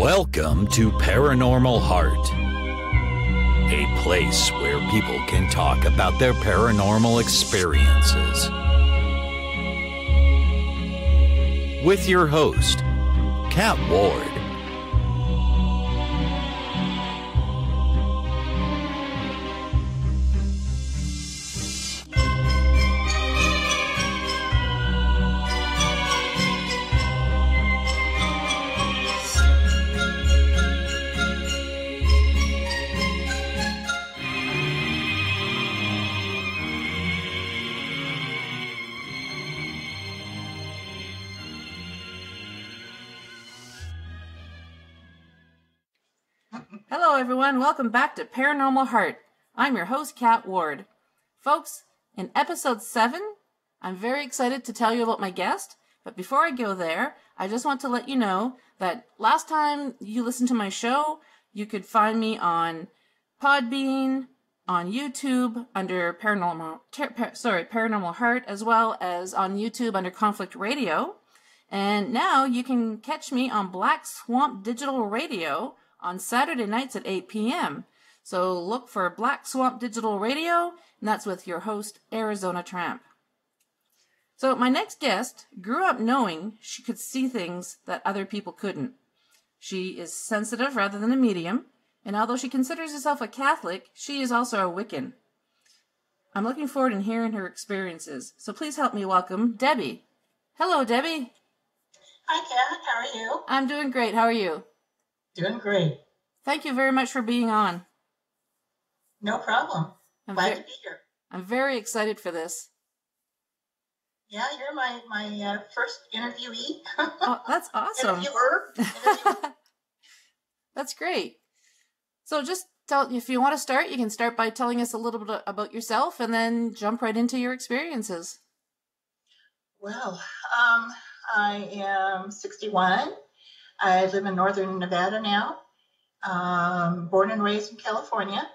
Welcome to Paranormal Heart, a place where people can talk about their paranormal experiences. With your host, Kat Ward. Hello everyone, welcome back to Paranormal Heart. I'm your host, Kat Ward. Folks, in episode 7, I'm very excited to tell you about my guest, but before I go there, I just want to let you know that last time you listened to my show, you could find me on Podbean, on YouTube under Paranormal Heart, as well as on YouTube under Conflict Radio. And now you can catch me on Black Swamp Digital Radio on Saturday nights at 8 p.m. So look for Black Swamp Digital Radio, and that's with your host, Arizona Tramp. So my next guest grew up knowing she could see things that other people couldn't. She is sensitive rather than a medium, and although she considers herself a Catholic, she is also a Wiccan. I'm looking forward to hearing her experiences, so please help me welcome Debbie. Hello, Debbie. Hi, Kat. How are you? I'm doing great. How are you? Doing great. Thank you very much for being on. No problem. Glad to be here. I'm very excited for this. Yeah, you're my first interviewee. Oh, that's awesome. Interviewer. That's great. So just if you want to start, you can start by telling us a little bit about yourself and then jump right into your experiences. Well, I am 61. I live in northern Nevada now. Born and raised in California.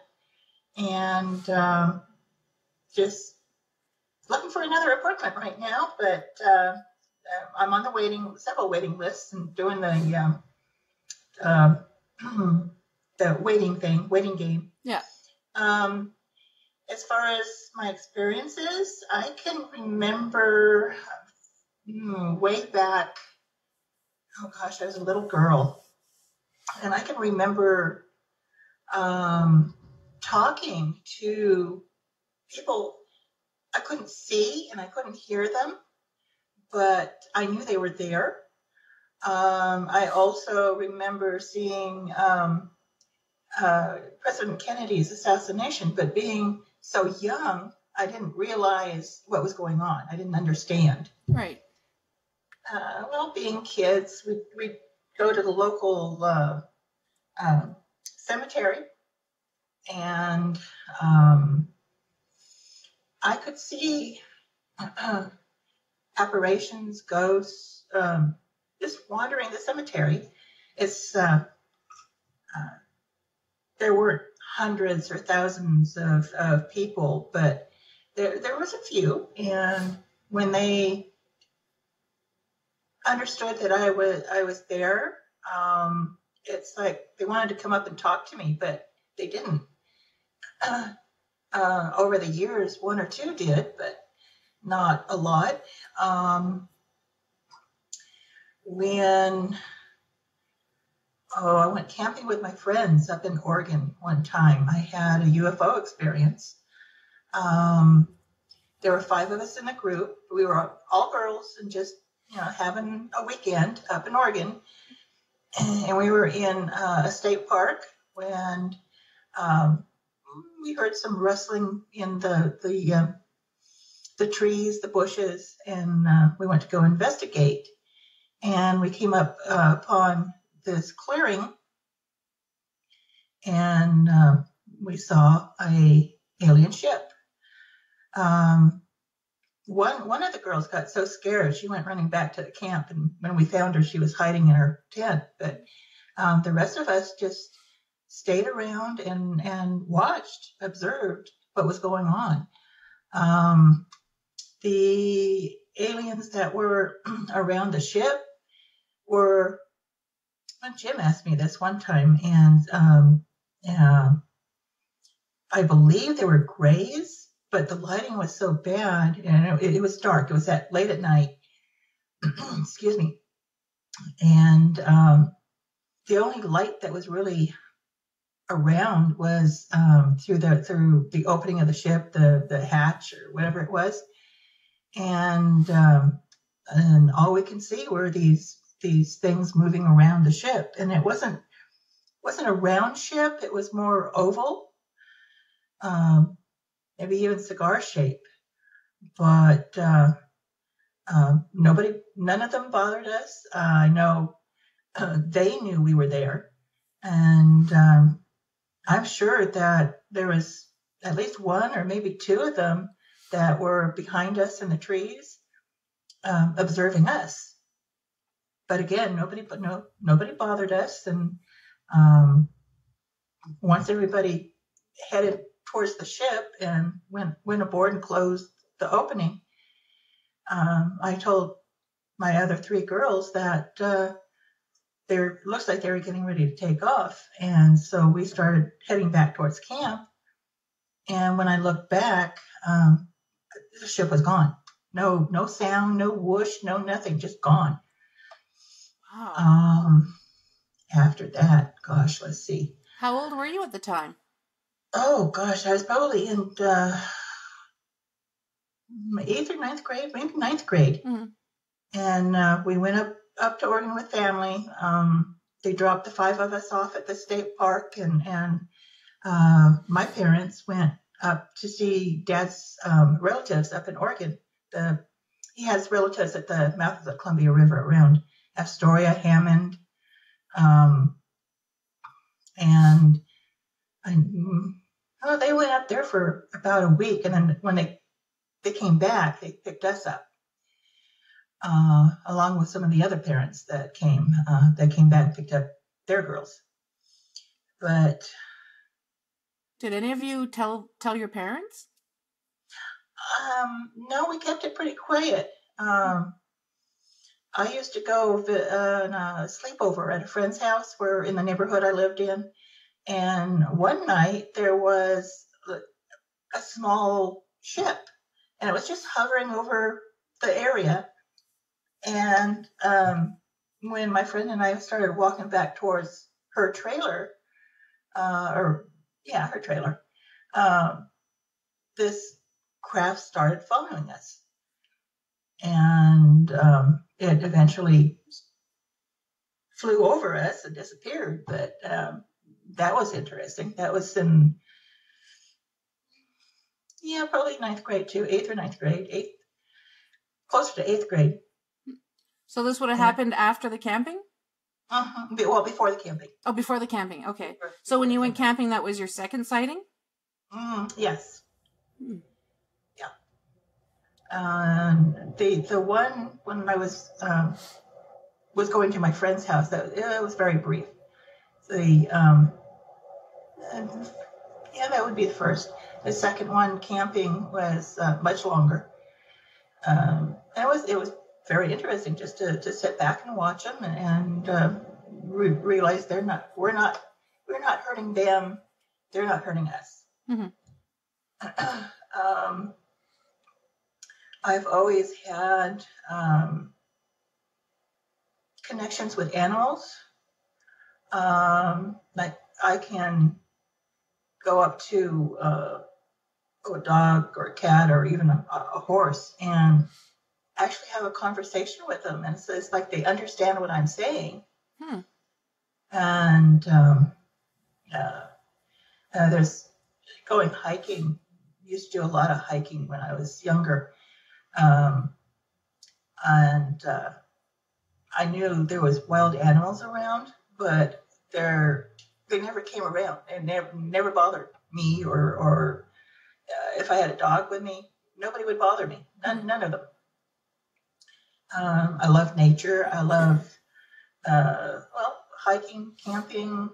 And just looking for another appointment right now. But I'm on several waiting lists and doing the waiting game. Yeah. As far as my experiences, I can remember way back. Oh gosh, I was a little girl, and I can remember talking to people I couldn't see and I couldn't hear them, but I knew they were there. I also remember seeing President Kennedy's assassination, but being so young, I didn't realize what was going on. I didn't understand. Right. Well, being kids, we'd go to the local cemetery, and I could see apparitions, ghosts, just wandering the cemetery. It's there weren't hundreds or thousands of people, but there was a few, and when they understood that I was there, it's like they wanted to come up and talk to me, but they didn't. Over the years, one or two did, but not a lot. I went camping with my friends up in Oregon one time. I had a UFO experience. There were 5 of us in the group. We were all girls and just having a weekend up in Oregon. And we were in a state park when we heard some rustling in the trees, the bushes, and we went to go investigate. And we came up upon this clearing, and we saw a alien ship. One of the girls got so scared she went running back to the camp, and when we found her, she was hiding in her tent. But the rest of us just stayed around and watched, observed what was going on. The aliens that were around the ship were Jim asked me this one time, and I believe they were grays, but the lighting was so bad, and it was dark. It was late at night. Excuse me. And the only light that was really around was through the opening of the ship, the hatch or whatever it was, and all we can see were these things moving around the ship, and it wasn't a round ship. It was more oval, maybe even cigar shape, but none of them bothered us. I know they knew we were there, and I'm sure that there was at least one or maybe two of them that were behind us in the trees, observing us. But again, nobody bothered us. And once everybody headed towards the ship and went aboard and closed the opening, I told my other three girls that looks like they were getting ready to take off. And so we started heading back towards camp. And when I looked back, the ship was gone. No sound, no whoosh, no nothing, just gone. Wow. After that, gosh, let's see. How old were you at the time? Oh, gosh, I was probably in 8th or 9th grade, maybe 9th grade. Mm-hmm. And we went up to Oregon with family. They dropped the 5 of us off at the state park, and my parents went up to see Dad's relatives up in Oregon. He has relatives at the mouth of the Columbia River around Astoria, Hammond, and they went up there for about a week, and then when they came back, they picked us up, along with some of the other parents that came back and picked up their girls. But did any of you tell your parents? No, we kept it pretty quiet. I used to go on a sleepover at a friend's house in the neighborhood I lived in. And one night there was a small ship, and it was just hovering over the area. And when my friend and I started walking back towards her trailer, her trailer, this craft started following us. And it eventually flew over us and disappeared. But that was interesting. That was in, probably 9th grade too, 8th or 9th grade, closer to 8th grade. So this would have happened after the camping? Uh-huh. Well, before the camping. Oh, before the camping. Okay. So when you went camping, that was your second sighting? Yes. Hmm. The one when I was going to my friend's house, it was very brief. That would be the first. The second one, camping, was much longer. It was very interesting just to sit back and watch them and realize we're not hurting them, they're not hurting us. Mm-hmm. I've always had connections with animals. Like I can go up to a dog or a cat or even a horse and actually have a conversation with them. And so it's like they understand what I'm saying. And there's going hiking. Used to do a lot of hiking when I was younger. And I knew there was wild animals around, but they never came around and never bothered me or if I had a dog with me, nobody would bother me. None of them. I love nature. I love, hiking, camping.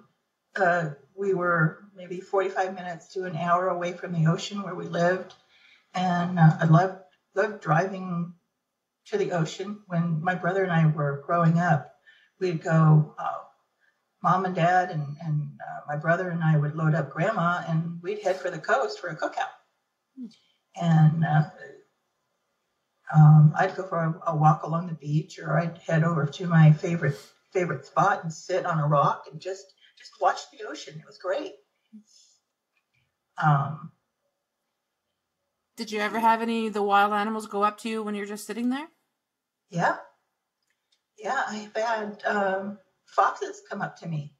We were maybe 45 minutes to an hour away from the ocean where we lived. And I loved driving to the ocean. When my brother and I were growing up, we'd go Mom and Dad and my brother and I would load up Grandma, and we'd head for the coast for a cookout. And I'd go for a walk along the beach, or I'd head over to my favorite spot and sit on a rock and just watch the ocean. It was great. Did you ever have any of the wild animals go up to you when you're just sitting there? Yeah. I've had foxes come up to me,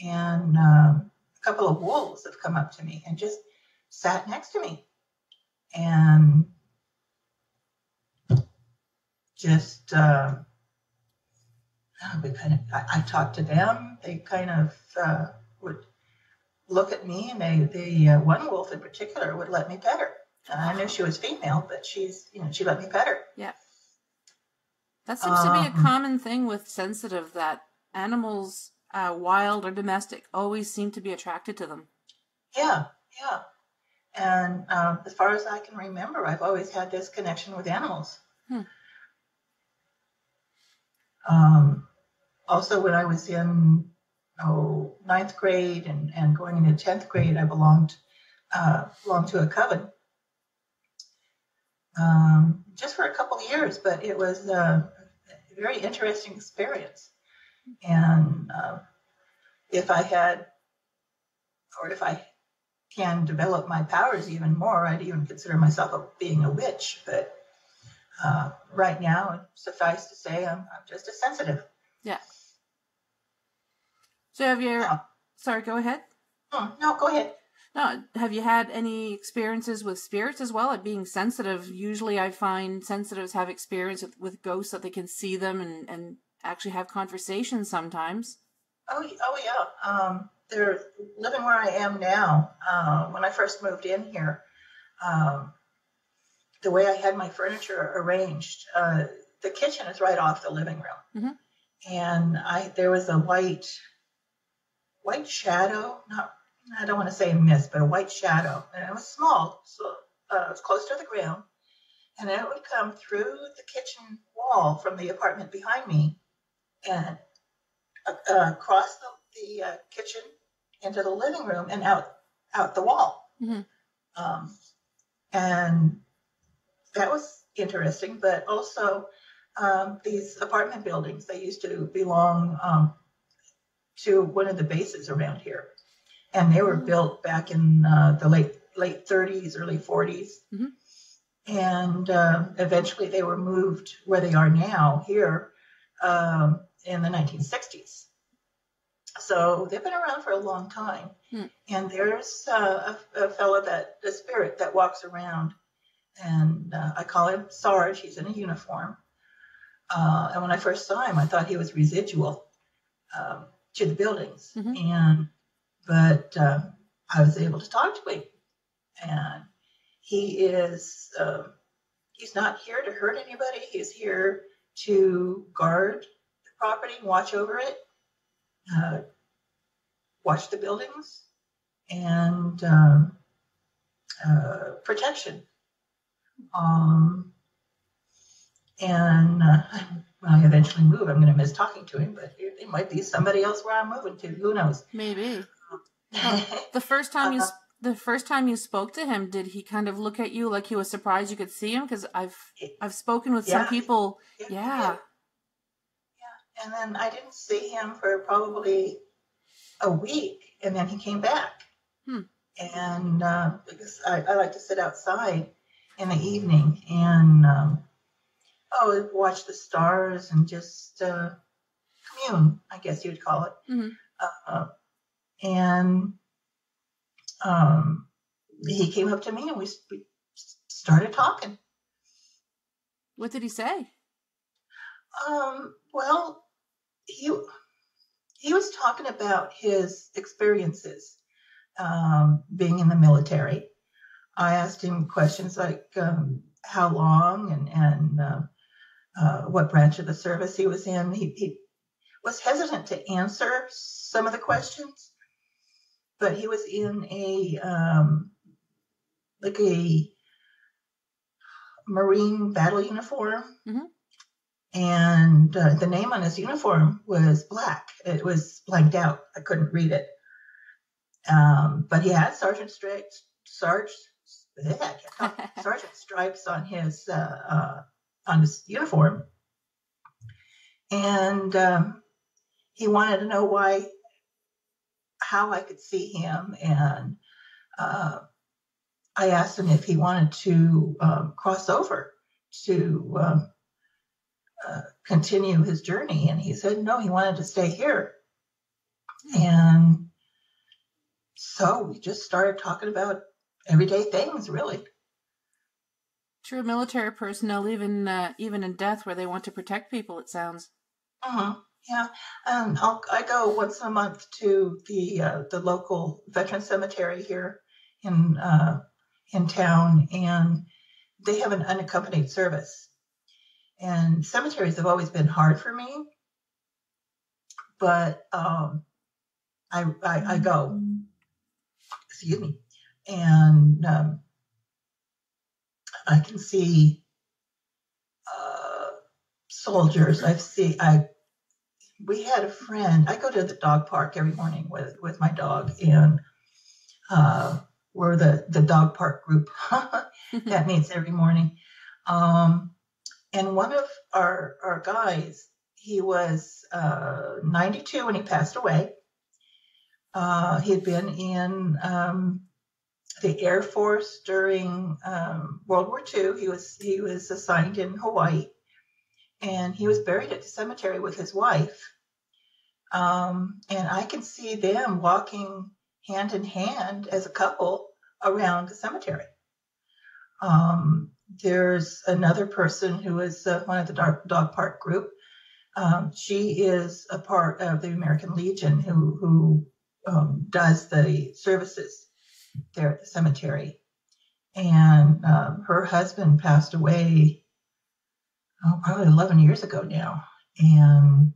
and a couple of wolves have come up to me and just sat next to me, and just I talked to them. They kind of would look at me, and they one wolf in particular would let me pet her. I knew she was female, but she let me pet her. Yeah. That seems to be a common thing with sensitive, that animals, wild or domestic, always seem to be attracted to them. Yeah. And as far as I can remember, I've always had this connection with animals. Also, when I was in ninth grade and going into 10th grade, I belonged to a coven. Just for a couple of years, but it was a very interesting experience. And if I can develop my powers even more, I'd even consider myself being a witch. But right now, suffice to say, I'm just a sensitive. Yeah. So have you ever... Sorry, go ahead. No, go ahead. No, have you had any experiences with spirits as well? At being sensitive, usually I find sensitives have experience with ghosts, that they can see them and actually have conversations sometimes. Oh yeah. They're living where I am now. When I first moved in here, the way I had my furniture arranged, the kitchen is right off the living room, and there was a white shadow, I don't want to say mist, but a white shadow. And it was small, so it was close to the ground. And it would come through the kitchen wall from the apartment behind me and across the kitchen into the living room and out the wall. And that was interesting, but also these apartment buildings, they used to belong to one of the bases around here. And they were built back in the late 30s, early 40s. And eventually they were moved where they are now here in the 1960s. So they've been around for a long time. And there's a fellow, a spirit that walks around. And I call him Sarge. He's in a uniform. And when I first saw him, I thought he was residual to the buildings. But I was able to talk to him, and he's not here to hurt anybody. He's here to guard the property, watch over it, watch the buildings, and protection. When I eventually move, I'm going to miss talking to him, but it might be somebody else where I'm moving to. Who knows? Maybe. The first time you spoke to him, did he kind of look at you like he was surprised you could see him? Because I've spoken with some people. Yeah. And then I didn't see him for probably a week, and then he came back. And because I like to sit outside in the evening and watch the stars and just commune, I guess you'd call it. And he came up to me and we started talking. What did he say? Well, he was talking about his experiences being in the military. I asked him questions like how long and what branch of the service he was in. He was hesitant to answer some of the questions, but he was in a Marine battle uniform, And the name on his uniform was black. It was blanked out. I couldn't read it. But he had sergeant stripes on his uniform. And he wanted to know how I could see him. And I asked him if he wanted to cross over to continue his journey. And he said, no, he wanted to stay here. And so we just started talking about everyday things, really. True military personnel, even in death, where they want to protect people, it sounds. Yeah. I go once a month to the local veteran cemetery here in town, and they have an unaccompanied service. And cemeteries have always been hard for me, but I go. Excuse me, and I can see soldiers. We had a friend. I go to the dog park every morning with my dog, and we're the dog park group that meets every morning. And one of our guys, he was 92 when he passed away. He had been in the Air Force during World War II. He was assigned in Hawaii, and he was buried at the cemetery with his wife. And I can see them walking hand in hand as a couple around the cemetery. There's another person who is one of the dog park group. She is a part of the American Legion who does the services there at the cemetery. And her husband passed away probably 11 years ago now. And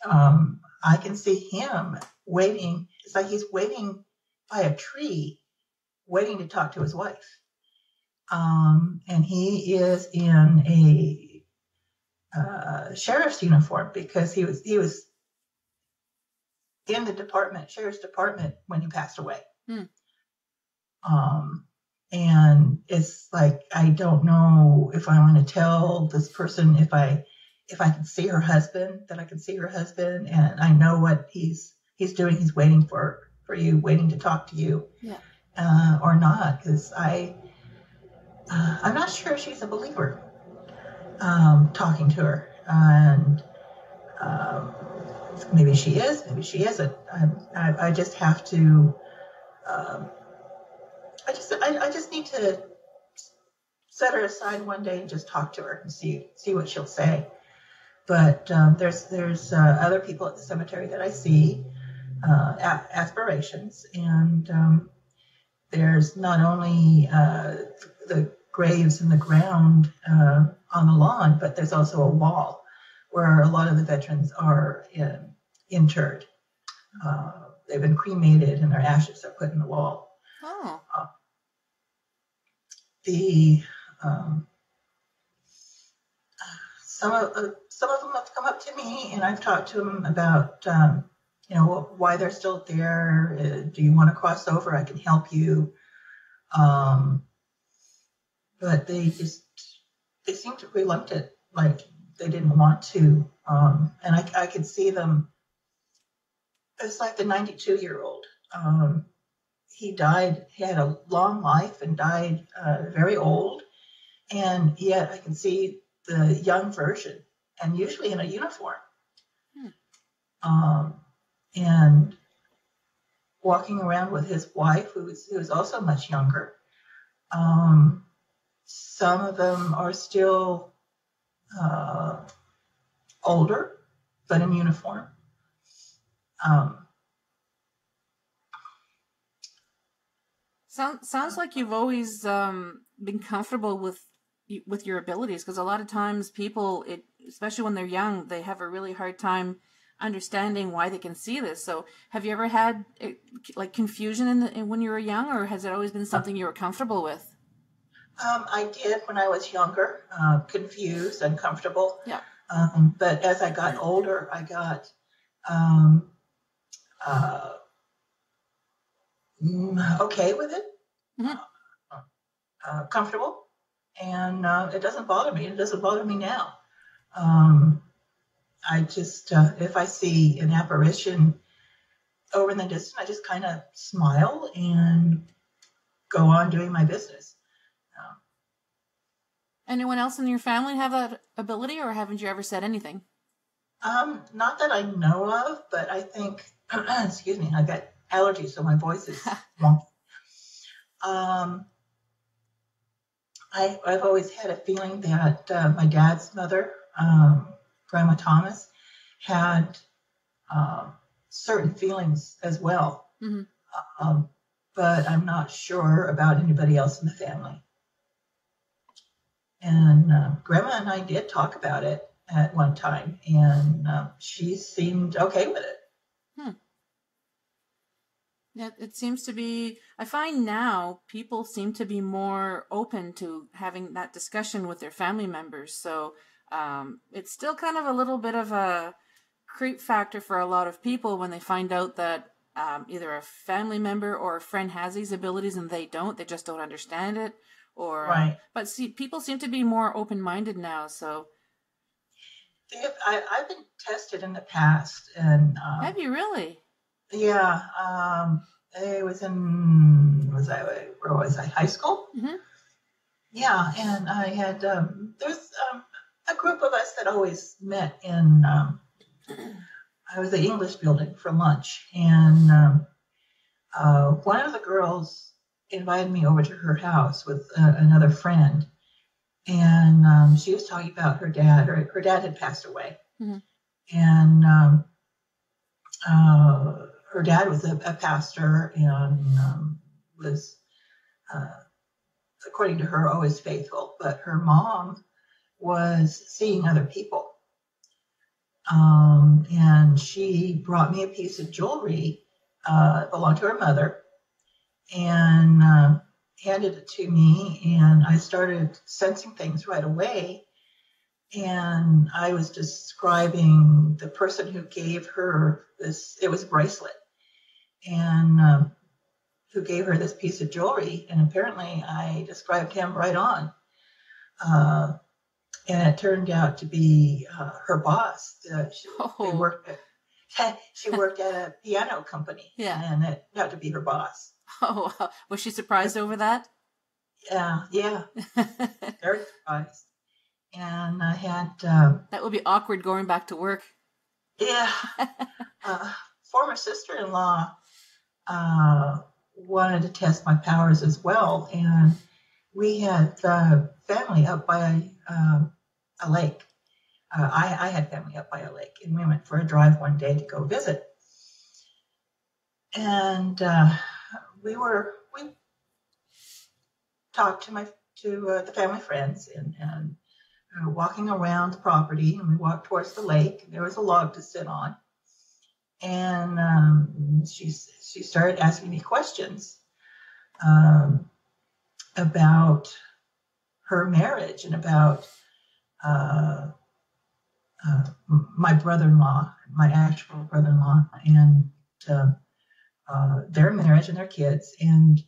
I can see him waiting. It's like he's waiting by a tree, waiting to talk to his wife. And he is in a sheriff's uniform because he was in the sheriff's department when he passed away. And it's like, I don't know if I want to tell this person if I can see her husband, that I can see her husband, and I know what he's doing. He's waiting for you, waiting to talk to you, or not, because I'm not sure if she's a believer. Talking to her, and maybe she is, maybe she isn't. I just have to. I just need to set her aside one day and just talk to her and see what she'll say. But there's other people at the cemetery that I see, aspirations, and there's not only the graves in the ground on the lawn, but there's also a wall where a lot of the veterans are interred. They've been cremated and their ashes are put in the wall. Oh. Some of them have come up to me, and I've talked to them about why they're still there. Do you want to cross over? I can help you. But they seemed reluctant, like they didn't want to. And I could see them. It's like the 92-year-old. He died. He had a long life and died very old. And yet I can see the young version, and usually in a uniform. And walking around with his wife, who's also much younger. Some of them are still older, but in uniform. Sounds like you've always been comfortable with your abilities, because a lot of times people, especially when they're young, they have a really hard time understanding why they can see this. So have you ever had like confusion when you were young, or has it always been something you were comfortable with? I did when I was younger, confused, uncomfortable. Yeah. But as I got older, I got okay with it, comfortable, and it doesn't bother me. It doesn't bother me now. I just, if I see an apparition over in the distance, I just kind of smile and go on doing my business. Anyone else in your family have that ability, or haven't you ever said anything? Not that I know of, but I think, excuse me, I've got allergies, so my voice is wonky. I've always had a feeling that my dad's mother, Grandma Thomas, had certain feelings as well. Mm-hmm. But I'm not sure about anybody else in the family. And Grandma and I did talk about it at one time, and she seemed okay with it. Yeah, it seems to be, I find now people seem to be more open to having that discussion with their family members. So it's still kind of a little bit of a creep factor for a lot of people when they find out that either a family member or a friend has these abilities and they don't. They just don't understand it. Or, right. But see, people seem to be more open-minded now. So I've been tested in the past, and have you really? Yeah, it was in where was I? High school. Mm-hmm. Yeah, and I had there's a group of us that always met in I was the English building for lunch, and one of the girls invited me over to her house with another friend, and she was talking about her dad. Her dad had passed away, mm-hmm. and her dad was a pastor and was, according to her, always faithful. But her mom was seeing other people, and she brought me a piece of jewelry belonged to her mother, and handed it to me, and I started sensing things right away. And I was describing the person who gave her this, it was a bracelet, and who gave her this piece of jewelry. And apparently I described him right on. And it turned out to be her boss. She worked at a piano company. Yeah. And it turned out to be her boss. Oh, wow. Was she surprised over that? Yeah. Very surprised. And I had... that would be awkward going back to work. Yeah. Former sister-in-law wanted to test my powers as well. And we had family up by a lake. I had family up by a lake. And we went for a drive one day to go visit. And we talked to the family friends and walking around the property, and we walked towards the lake. There was a log to sit on, and she started asking me questions about her marriage and about my brother-in-law, my actual brother-in-law, and their marriage and their kids. And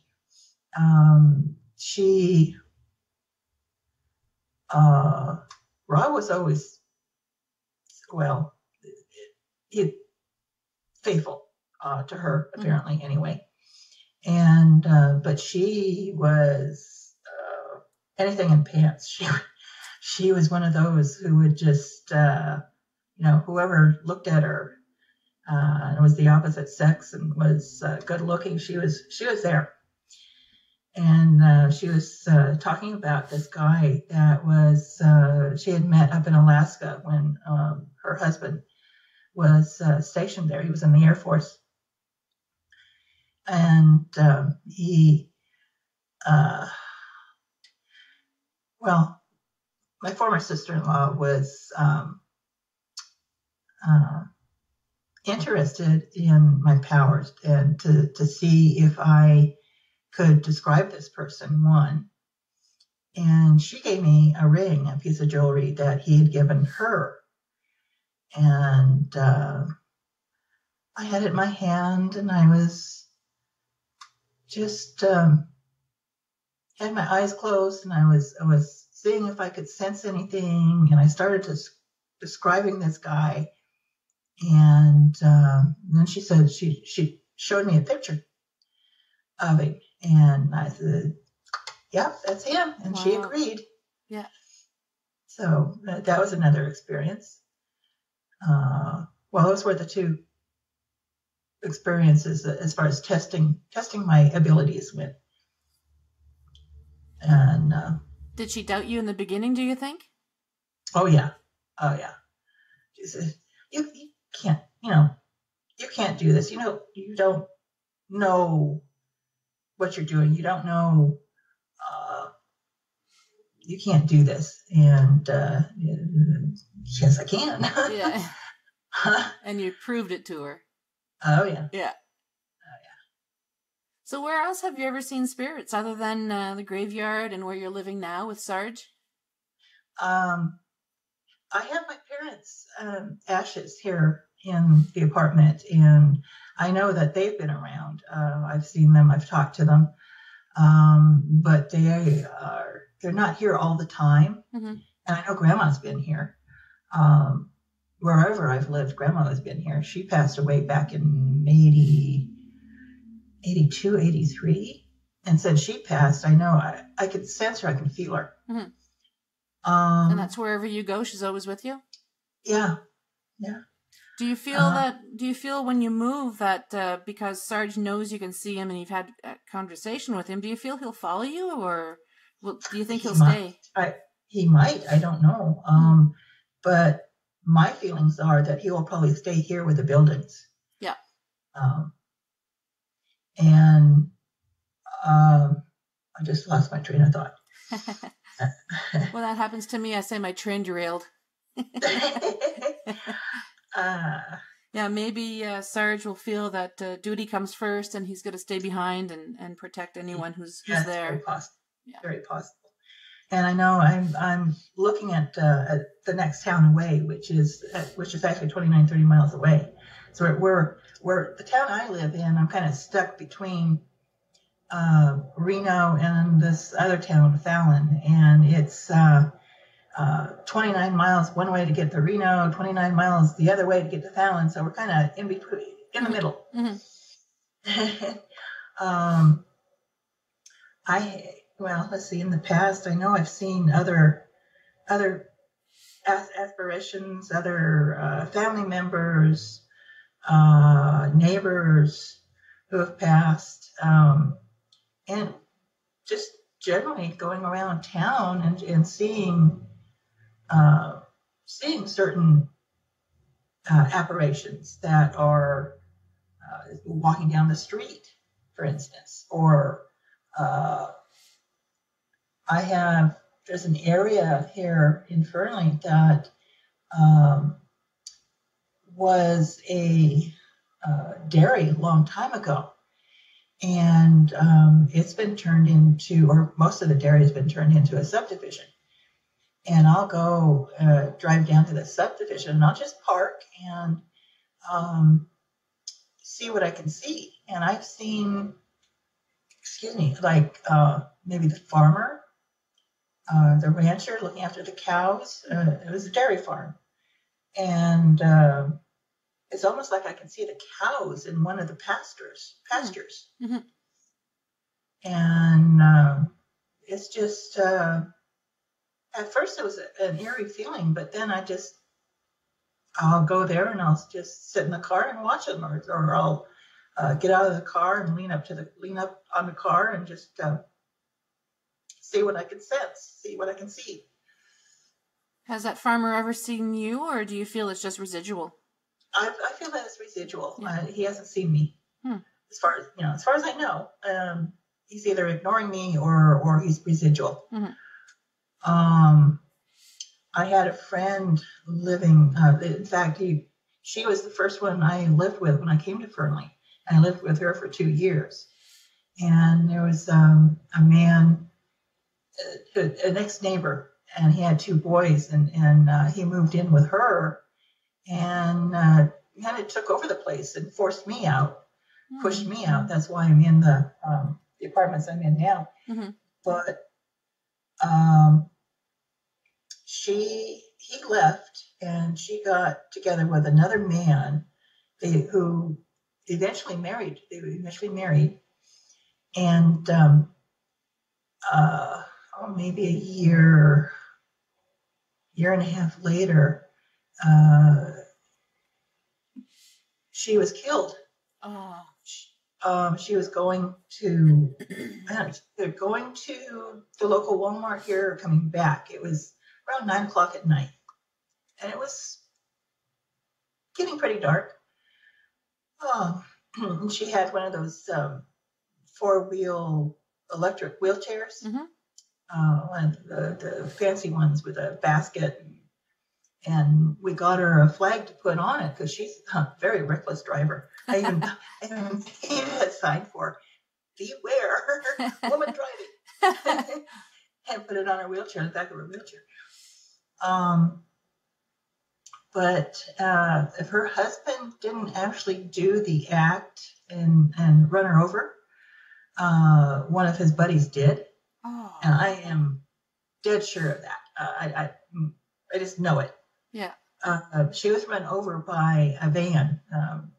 Rob was always, faithful to her, apparently, mm-hmm. anyway. And but she was anything in pants. She was one of those who would just, whoever looked at her and was the opposite sex and was good looking, she was there. And she was talking about this guy that was she had met up in Alaska when her husband was stationed there. He was in the Air Force. And my former sister-in-law was interested in my powers and to see if I could describe this person, one. And she gave me a ring, a piece of jewelry that he had given her And I had it in my hand, and I was just had my eyes closed, and I was seeing if I could sense anything. And I started describing this guy, and then she said she showed me a picture of him, and I said, "Yep, that's him," and she agreed. Yeah. So that was another experience. Well, those were the two experiences as far as testing my abilities went. And did she doubt you in the beginning, do you think? Oh yeah. She said, you can't, you can't do this. You don't know what you're doing. You don't know, you can't do this. And yes, I can. Yeah. And you proved it to her. Oh yeah. Yeah. So where else have you ever seen spirits other than the graveyard and where you're living now with Sarge? I have my parents' ashes here in the apartment, and I know that they've been around. I've seen them. I've talked to them, but they're not here all the time. Mm-hmm. And I know Grandma's been here. Wherever I've lived, Grandma has been here. She passed away back in 82, 83. And since she passed, I know I could sense her. I can feel her. Mm-hmm. And that's wherever you go, she's always with you? Yeah. Do you feel when you move that because Sarge knows you can see him and you've had a conversation with him, do you feel he'll follow you, or do you think he'll stay? He might. I don't know. But my feelings are that he will probably stay here with the buildings. Yeah. And I just lost my train of thought. Well, that happens to me. I say my train derailed. Yeah, maybe Sarge will feel that duty comes first, and he's going to stay behind and protect anyone who's there. Very possible. Yeah. Very possible. And I know I'm looking at the next town away, which is actually 29, 30 miles away. So we're the town I live in. I'm kind of stuck between Reno and this other town, Fallon, and it's 29 miles one way to get to Reno, 29 miles the other way to get to Fallon. So we're kind of in between, in the middle. Mm-hmm. Well, let's see. In the past, I know I've seen other aspirations, other family members, neighbors who have passed, and just generally going around town and seeing certain apparitions that are walking down the street, for instance, or there's an area here in Fernley that was a dairy a long time ago. And it's been turned into, or most of the dairy has been turned into a subdivision. And I'll go drive down to the subdivision, and I'll just park and see what I can see. And I've seen, maybe the farmer, the rancher looking after the cows. It was a dairy farm. And it's almost like I can see the cows in one of the pastures. Mm-hmm. And it's just, at first it was an eerie feeling, but then I'll go there and I'll just sit in the car and watch them, or I'll get out of the car and lean up on the car and just see what I can sense, see what I can see. Has that farmer ever seen you, or do you feel it's just residual? I feel that it's residual. Yeah. He hasn't seen me, as far as I know. He's either ignoring me or he's residual. Mm-hmm. I had a friend living. In fact, she was the first one I lived with when I came to Fernley, and I lived with her for 2 years. And there was a man, an ex-neighbor, and he had 2 boys, and he moved in with her. and kind of took over the place and forced me out, pushed me out. That's why I'm in the apartments I'm in now. Mm-hmm. But he left, and she got together with another man who eventually married. They were eventually married, and maybe a year and a half later, she was killed. Oh. She was going to, they're going to the local Walmart here, coming back. It was around 9:00 at night, and it was getting pretty dark. And she had one of those 4-wheel electric wheelchairs, one of the fancy ones with a basket. And we got her a flag to put on it because she's a very reckless driver. I even had a sign for "Beware, woman driving," and put it on her wheelchair, in the back of her wheelchair. But if her husband didn't actually do the act and run her over, one of his buddies did. Oh. And I am dead sure of that. I just know it. Yeah. She was run over by a van,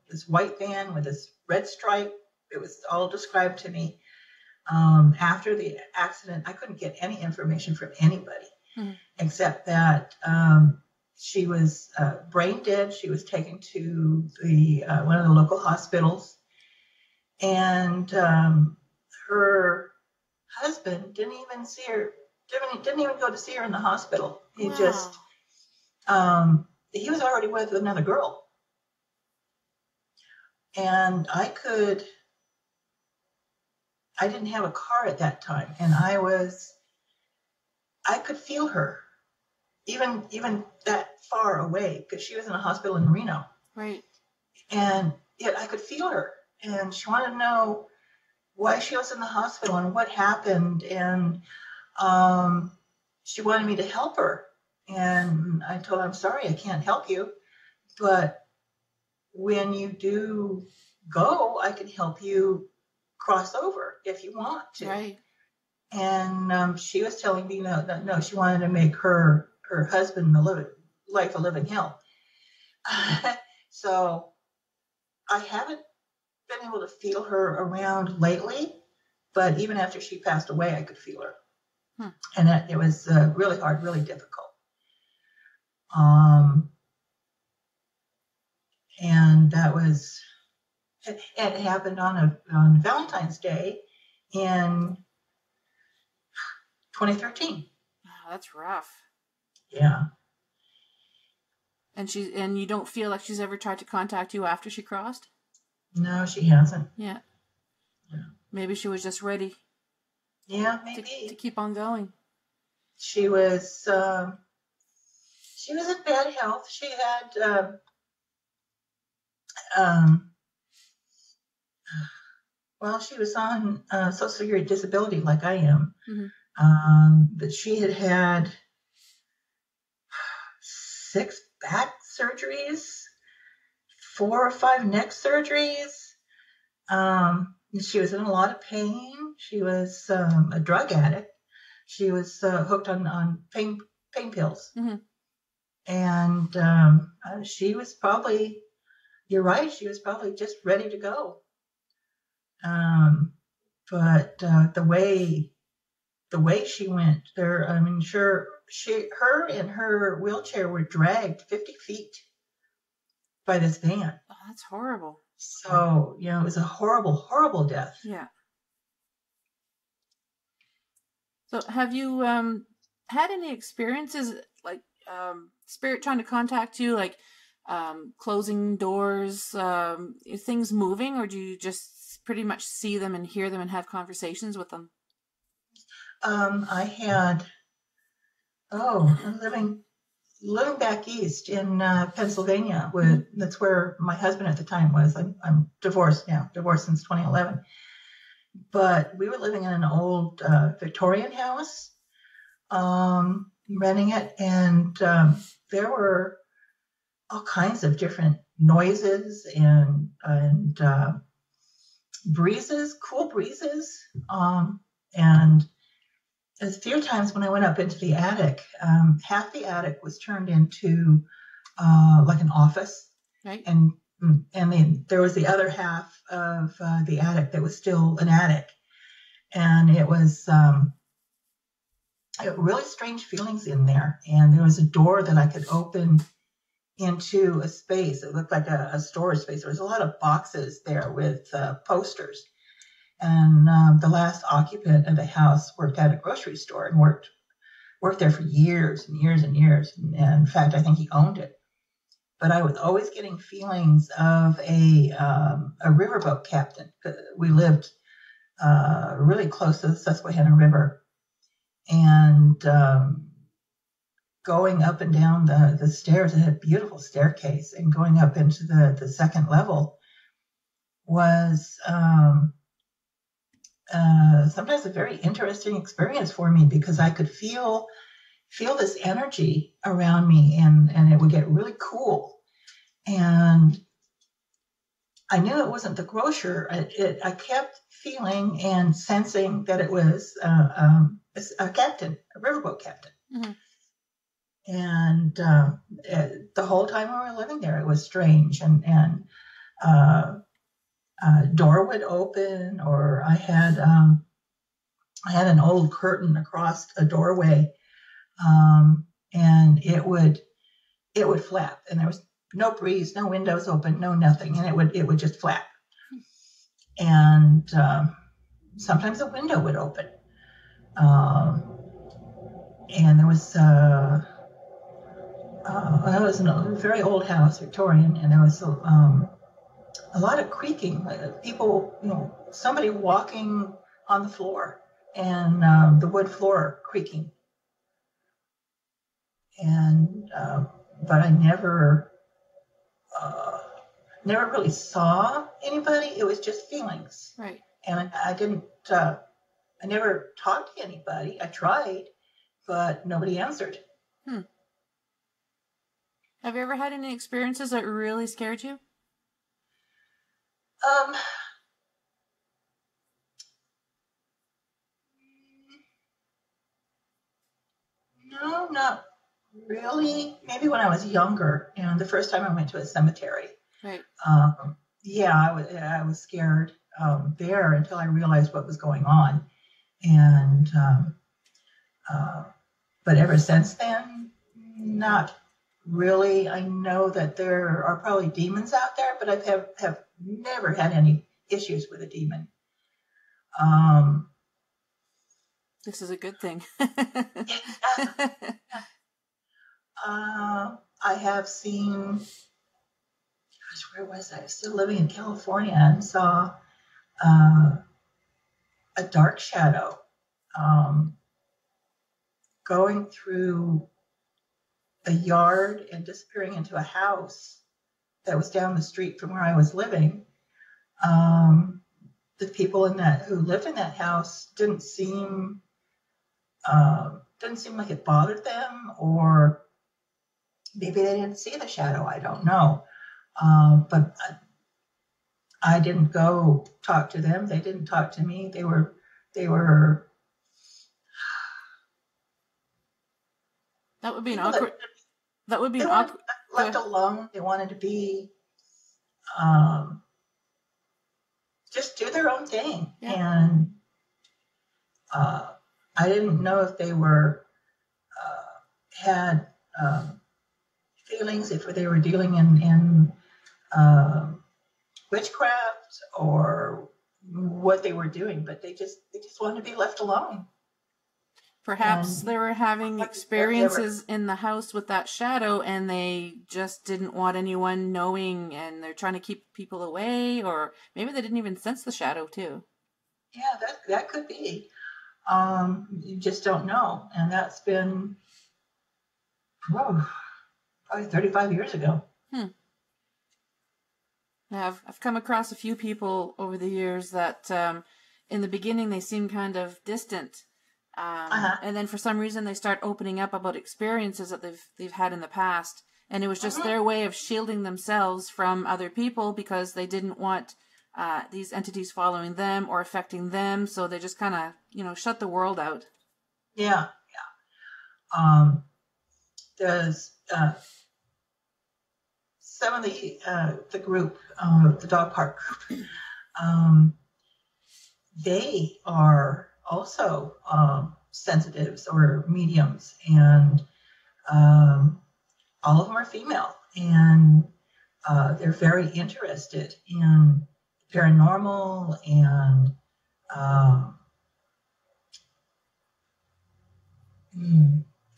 this white van with this red stripe. It was all described to me. After the accident, I couldn't get any information from anybody except that she was brain dead. She was taken to one of the local hospitals, and her husband didn't even see her. Didn't even go to see her in the hospital. He just. He was already with another girl, and I didn't have a car at that time, and I could feel her even that far away, because she was in a hospital in Reno. Right. And yet I could feel her, and she wanted to know why she was in the hospital and what happened, and she wanted me to help her. And I told her, I'm sorry, I can't help you, but when you do go, I can help you cross over if you want to. Right. And she was telling me no, she wanted to make her husband life a living hell. So I haven't been able to feel her around lately, but even after she passed away, I could feel her. And it was really hard, really difficult. And that was, it happened on Valentine's Day in 2013. Oh, that's rough. Yeah. And you don't feel like she's ever tried to contact you after she crossed? No, she hasn't. Yeah. Maybe she was just ready. Yeah, maybe. To keep on going. She was in bad health. She had she was on Social Security disability like I am. But she had 6 back surgeries, 4 or 5 neck surgeries. She was in a lot of pain. She was a drug addict. She was hooked on pain pills. And she was probably, you're right, she was probably just ready to go. But the way she went there, I mean, her and her wheelchair were dragged 50 feet by this van. Oh, that's horrible. So, it was a horrible, horrible death. Yeah. So have you had any experiences like spirit trying to contact you, like closing doors, things moving, or do you just pretty much see them and hear them and have conversations with them? I had, living back east in Pennsylvania. That's where my husband at the time was. I'm divorced now, divorced since 2011. But we were living in an old Victorian house, renting it, and there were all kinds of different noises and breezes, cool breezes. And a few times when I went up into the attic, half the attic was turned into like an office, Right. and there was the other half of the attic that was still an attic, and it was really strange feelings in there. And there was a door that I could open into a space. It looked like a storage space. There was a lot of boxes there with posters. And the last occupant of the house worked at a grocery store and worked there for years and years and years. And in fact, I think he owned it. But I was always getting feelings of a riverboat captain. We lived really close to the Susquehanna River. And going up and down the stairs, it had a beautiful staircase, and going up into the second level was sometimes a very interesting experience for me, because I could feel this energy around me, and it would get really cool. And I knew it wasn't the grocer. I kept feeling and sensing that it was a captain, a riverboat captain. Mm-hmm. And the whole time we were living there, it was strange. And a door would open, or I had an old curtain across a doorway, and it would flap, and there was no breeze, no windows open, no nothing, and it would just flap. And sometimes a window would open, and there was it was a very old house, Victorian, and there was a lot of creaking, people, somebody walking on the floor, and the wood floor creaking. And but I never really saw anybody. It was just feelings. Right. And I never talked to anybody. I tried, but nobody answered. Have you ever had any experiences that really scared you? No, not really. Maybe when I was younger, the first time I went to a cemetery. Right. Yeah, I was scared there until I realized what was going on. And but ever since then, not really. I know that there are probably demons out there, but I have never had any issues with a demon. This is a good thing. I have seen, gosh, where was I? I was still living in California, and saw a dark shadow going through a yard and disappearing into a house that was down the street from where I was living. The people who lived in that house didn't seem like it bothered them, or maybe they didn't see the shadow. I don't know. But I didn't go talk to them. They didn't talk to me. They were That would be an awkward. That would be an awkward. Left alone. They wanted to be just do their own thing. Yeah. And I didn't know if they were had feelings, if they were dealing in witchcraft or what they were doing, but they just wanted to be left alone. Perhaps they were having experiences in the house with that shadow, and they just didn't want anyone knowing, and they're trying to keep people away, or maybe they didn't even sense the shadow too. Yeah, that could be. You just don't know. And that's been probably 35 years ago. I've come across a few people over the years that in the beginning they seem kind of distant. And then for some reason they start opening up about experiences that they've had in the past, And it was just their way of shielding themselves from other people because they didn't want these entities following them or affecting them. So they just kind of, shut the world out. Yeah. There's some of the group, the dog park group, they are also sensitives or mediums, and all of them are female, and they're very interested in paranormal and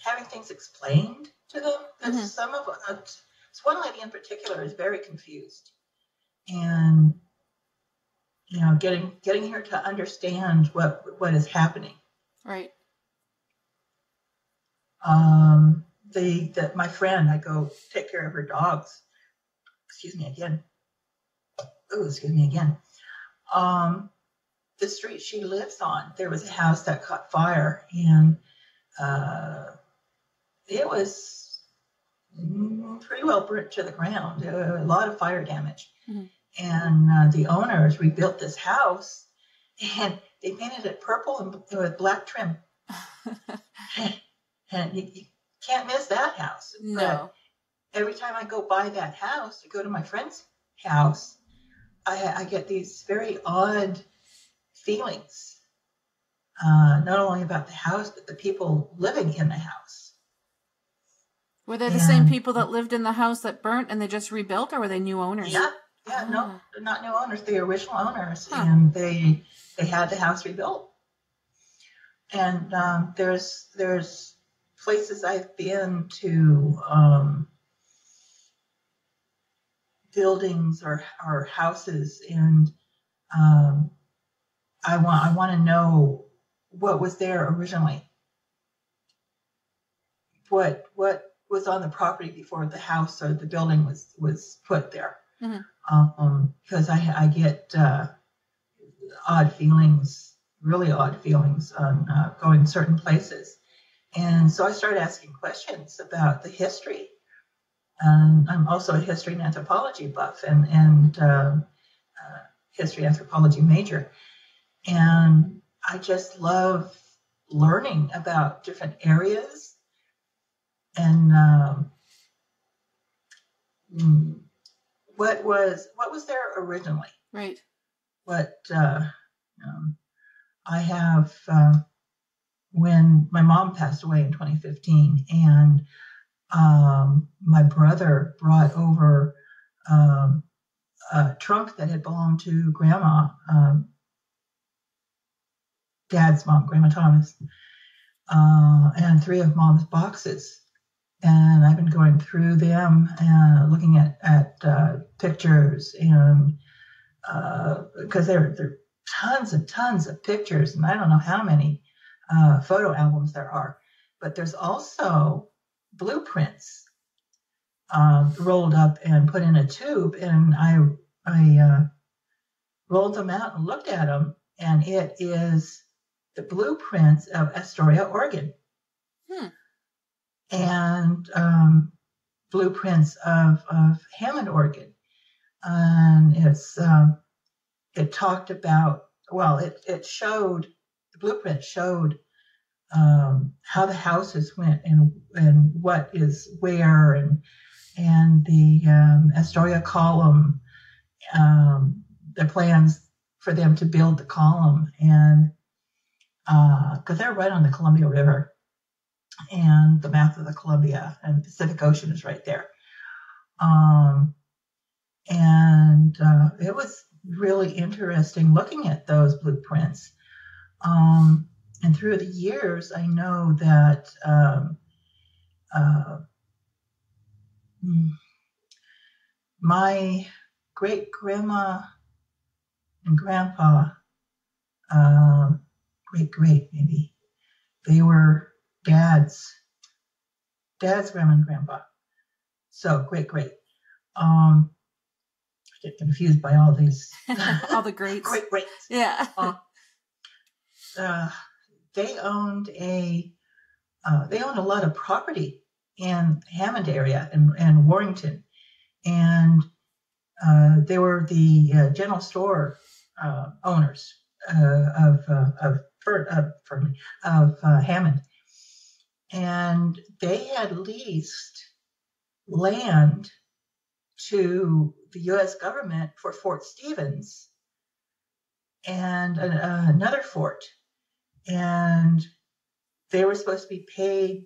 having things explained to them. There's some of one lady in particular is very confused, and getting her to understand what is happening. Right. My friend, I go take care of her dogs. Excuse me again. The street she lives on, there was a house that caught fire, and it was pretty well burnt to the ground. A lot of fire damage. Mm-hmm. And the owners rebuilt this house, and they painted it purple and with black trim. And you can't miss that house. No. But every time I go by that house, to go to my friend's house, I get these very odd feelings, not only about the house, but the people living in the house. Were they the same people that lived in the house that burnt and they just rebuilt, or were they new owners? Yeah, no, they're not new owners. They're original owners, and they had the house rebuilt. And there's places I've been to, buildings or houses, and I want to know what was there originally. What was on the property before the house or the building was put there. Mm-hmm. Because I get really odd feelings on going certain places. And so I started asking questions about the history. I'm also a history and anthropology buff and history anthropology major. And I just love learning about different areas and what was there originally. Right. What I have when my mom passed away in 2015, and my brother brought over a trunk that had belonged to Grandma, Dad's mom, Grandma Thomas, and 3 of Mom's boxes. And I've been going through them and looking at pictures, and because there are tons and tons of pictures, and I don't know how many photo albums there are, but there's also blueprints rolled up and put in a tube, and I rolled them out and looked at them, and it is the blueprints of Astoria, Oregon. And blueprints of Hammond, Oregon. And it talked about, it showed, the blueprint showed how the houses went and what is where, and the Astoria column, the plans for them to build the column, and because they're right on the Columbia River, and the mouth of the Columbia, and the Pacific Ocean is right there. And it was really interesting looking at those blueprints. And through the years, I know that my great-grandma and grandpa, great maybe, they were Dad's grandma and grandpa. So great. I get confused by all these all the greats. Great. Yeah. They owned a lot of property in Hammond area and Warrington. And they were the general store owners of Hammond. And they had leased land to the U.S. government for Fort Stevens and another fort. And they were supposed to be paid,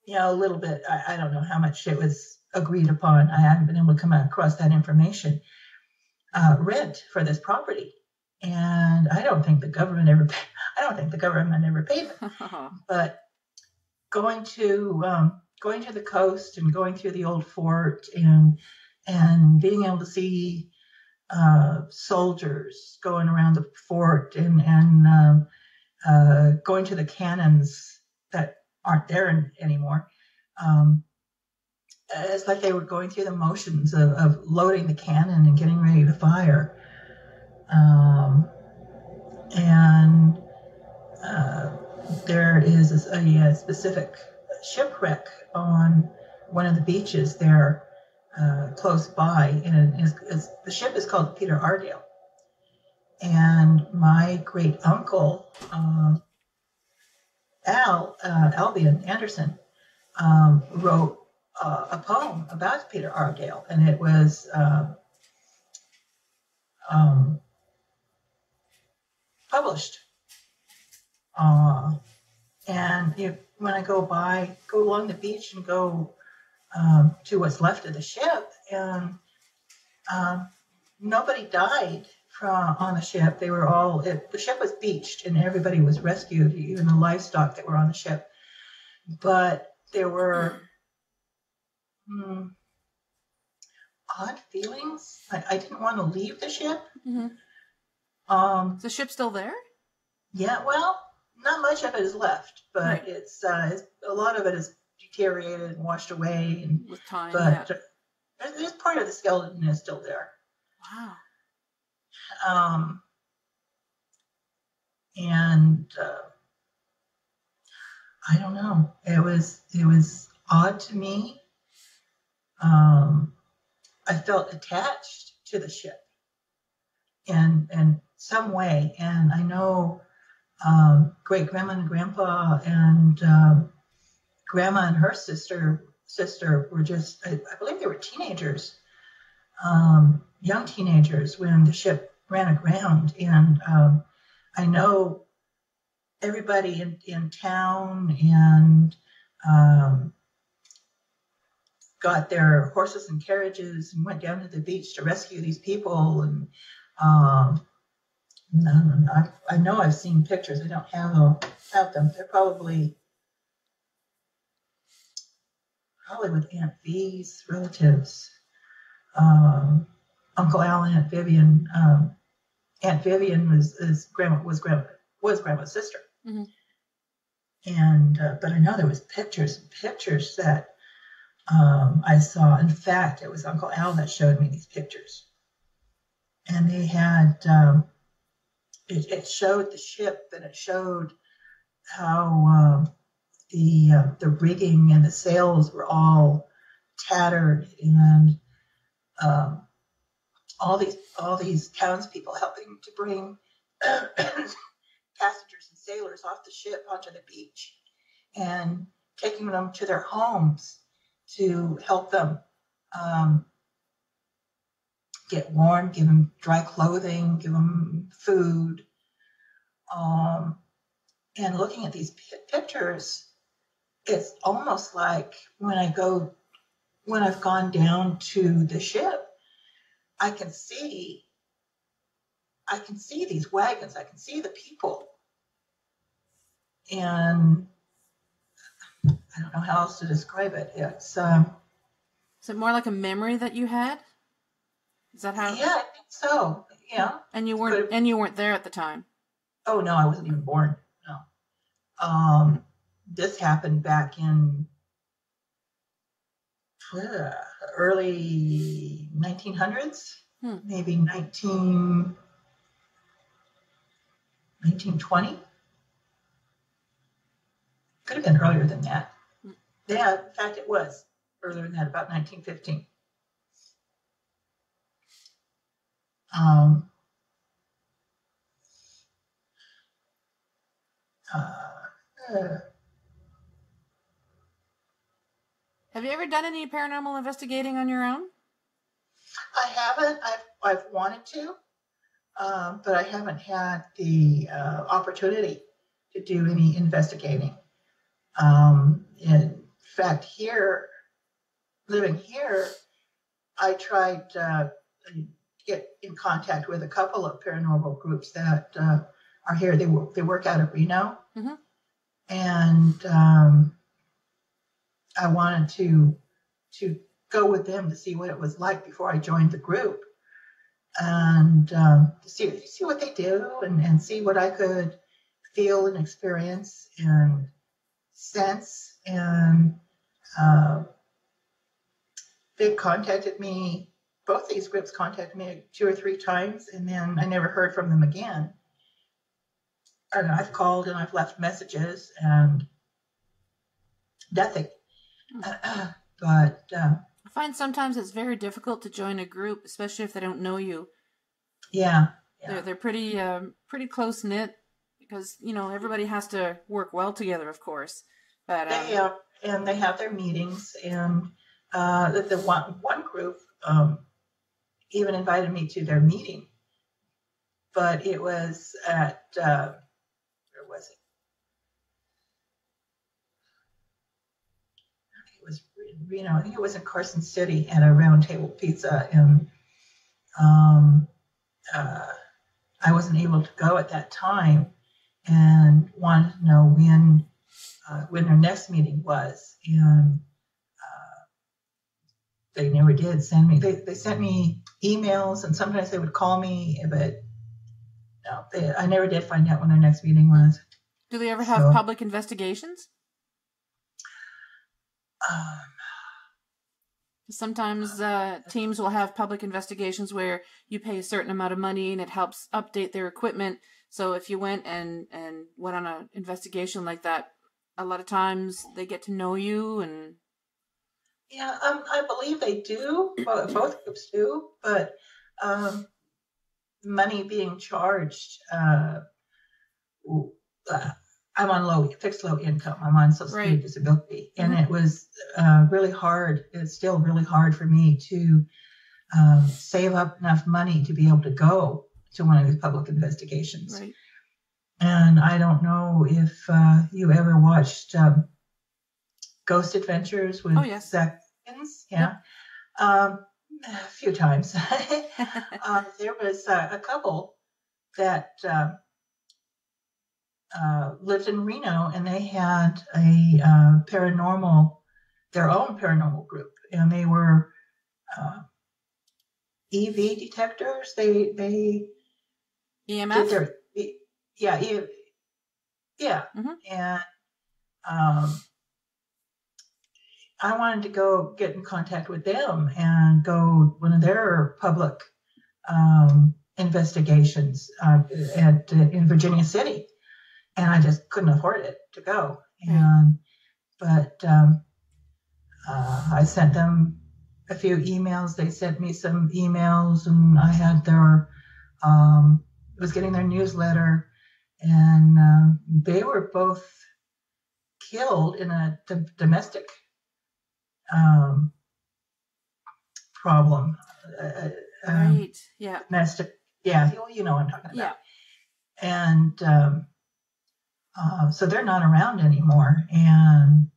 a little bit. I don't know how much it was agreed upon. I haven't been able to come across that information. Rent for this property. And I don't think the government ever paid it. But going to the coast and going through the old fort and being able to see soldiers going around the fort and going to the cannons that aren't there anymore. It's like they were going through the motions of loading the cannon and getting ready to fire. There is a specific shipwreck on one of the beaches there close by, and the ship is called Peter Ardale. And my great uncle, Albion Anderson, wrote a poem about Peter Ardale, and it was published. And when I go along the beach and go to what's left of the ship, and nobody died on the ship. They were all, the ship was beached and everybody was rescued, even the livestock that were on the ship. But there were odd feelings. I didn't want to leave the ship. Mm-hmm. Is the ship still there? Yeah, well, not much of it is left, but right. It's a lot of it is deteriorated and washed away, and with time. But there's part of the skeleton is still there. Wow. And I don't know. It was odd to me. I felt attached to the ship in some way, and I know great grandma and grandpa and grandma and her sister were just, I believe they were teenagers, young teenagers when the ship ran aground. And I know everybody in town and got their horses and carriages and went down to the beach to rescue these people. And I know I've seen pictures. I don't have them. They're probably with Aunt V's relatives, Uncle Al and Aunt Vivian. Aunt Vivian was grandma's sister, mm-hmm. And but I know there was pictures that I saw. In fact, it was Uncle Al that showed me these pictures, and they had it showed the ship, and it showed how the rigging and the sails were all tattered, and all these townspeople helping to bring passengers and sailors off the ship onto the beach and taking them to their homes to help them get warm, give them dry clothing, give them food. And looking at these pictures, it's almost like when I've gone down to the ship, I can see these wagons. I can see the people. And I don't know how else to describe it. It's is it more like a memory that you had? Is that how? Yeah, I think so. Yeah. And you weren't there at the time. Oh no, I wasn't even born. No. This happened back in early 1900s, maybe 1920. Could have been earlier than that. Yeah, in fact, it was earlier than that, about 1915. Have you ever done any paranormal investigating on your own? I haven't. I've wanted to, but I haven't had the opportunity to do any investigating. In fact, living here, I tried to get in contact with a couple of paranormal groups that are here. They work out of Reno, mm-hmm. and I wanted to go with them to see what it was like before I joined the group, and see what they do, and see what I could feel and experience and sense. And they contacted me. Both these groups contacted me 2 or 3 times, and then I never heard from them again. And I've called and I've left messages and nothing. But I find sometimes it's very difficult to join a group, especially if they don't know you. Yeah. They're pretty close knit, because everybody has to work well together, of course. But and they have their meetings, and the one group even invited me to their meeting, but it was at where was it? It was in Reno. I think it was in Carson City at a Round Table Pizza, and I wasn't able to go at that time, and wanted to know when their next meeting was, and they never did send me. They sent me emails, and sometimes they would call me, but no, I never did find out when their next meeting was. Do they ever have public investigations? Sometimes teams will have public investigations where you pay a certain amount of money and it helps update their equipment. So if you went and went on an investigation like that, a lot of times they get to know you. And yeah, I believe they do. Both groups do, but money being charged. I'm on fixed low income. I'm on Social Security disability, and it was really hard. It's still really hard for me to save up enough money to be able to go to one of these public investigations. Right. And I don't know if you ever watched Ghost Adventures with Zach Higgins. Yeah. Yep. A few times. There was a couple that lived in Reno, and they had a their own paranormal group, and they were EV detectors. They EMF. Did mm-hmm. And I wanted to go get in contact with them and go one of their public investigations in Virginia City, and I just couldn't afford it to go. But I sent them a few emails. They sent me some emails, and I had was getting their newsletter, and they were both killed in a domestic problem. Right. Yeah. Domestic. Yeah. You know what I'm talking about. Yeah. And so they're not around anymore, and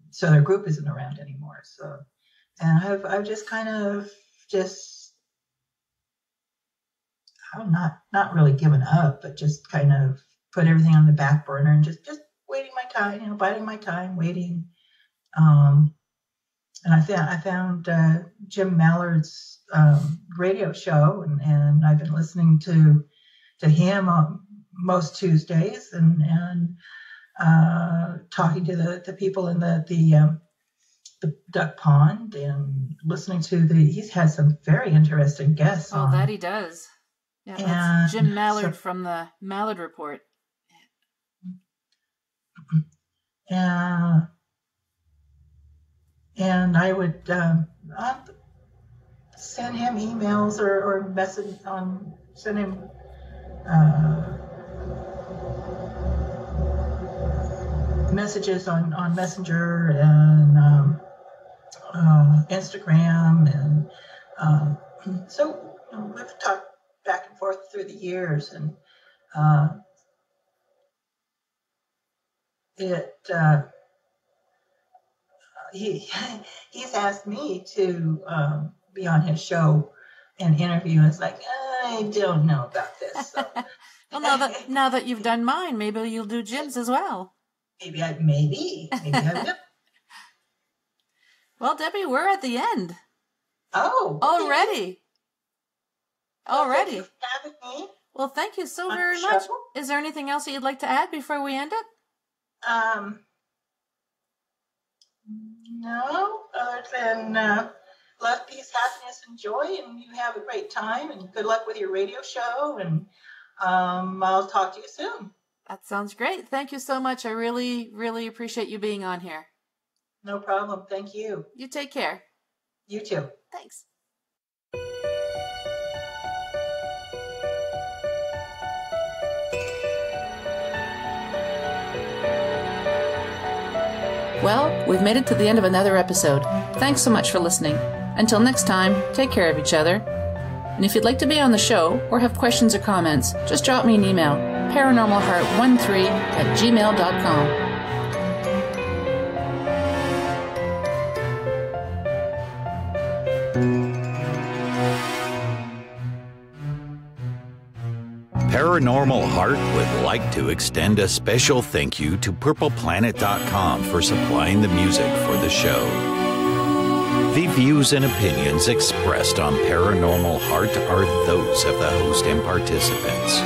so their group isn't around anymore. So, and I've just kind of I'm not really given up, but just kind of put everything on the back burner and just waiting my time, biding my time, waiting. And I found Jim Mallard's radio show, and I've been listening to him most Tuesdays, and talking to the people in the duck pond, and listening to he's had some very interesting guests. Oh, that he does. Yeah, that's Jim Mallard from the Mallard Report. And I would send him emails or send him messages on Messenger and Instagram, and so we've talked back and forth through the years, and he's asked me to be on his show and interview. And it's like, I don't know about this. So. Well, now that you've done mine, maybe you'll do Jim's as well. Maybe I will. Well, Debbie, we're at the end. Oh, already. Thank you for having me. Well, thank you so very much. Is there anything else that you'd like to add before we end it? No, other than love, peace, happiness, and joy, and you have a great time, and good luck with your radio show, and I'll talk to you soon. That sounds great. Thank you so much. I really, really appreciate you being on here. No problem. Thank you. You take care. You too. Thanks. Well, we've made it to the end of another episode. Thanks so much for listening. Until next time, take care of each other. And if you'd like to be on the show or have questions or comments, just drop me an email, paranormalheart13@gmail.com. Paranormal Heart would like to extend a special thank you to PurplePlanet.com for supplying the music for the show. The views and opinions expressed on Paranormal Heart are those of the host and participants.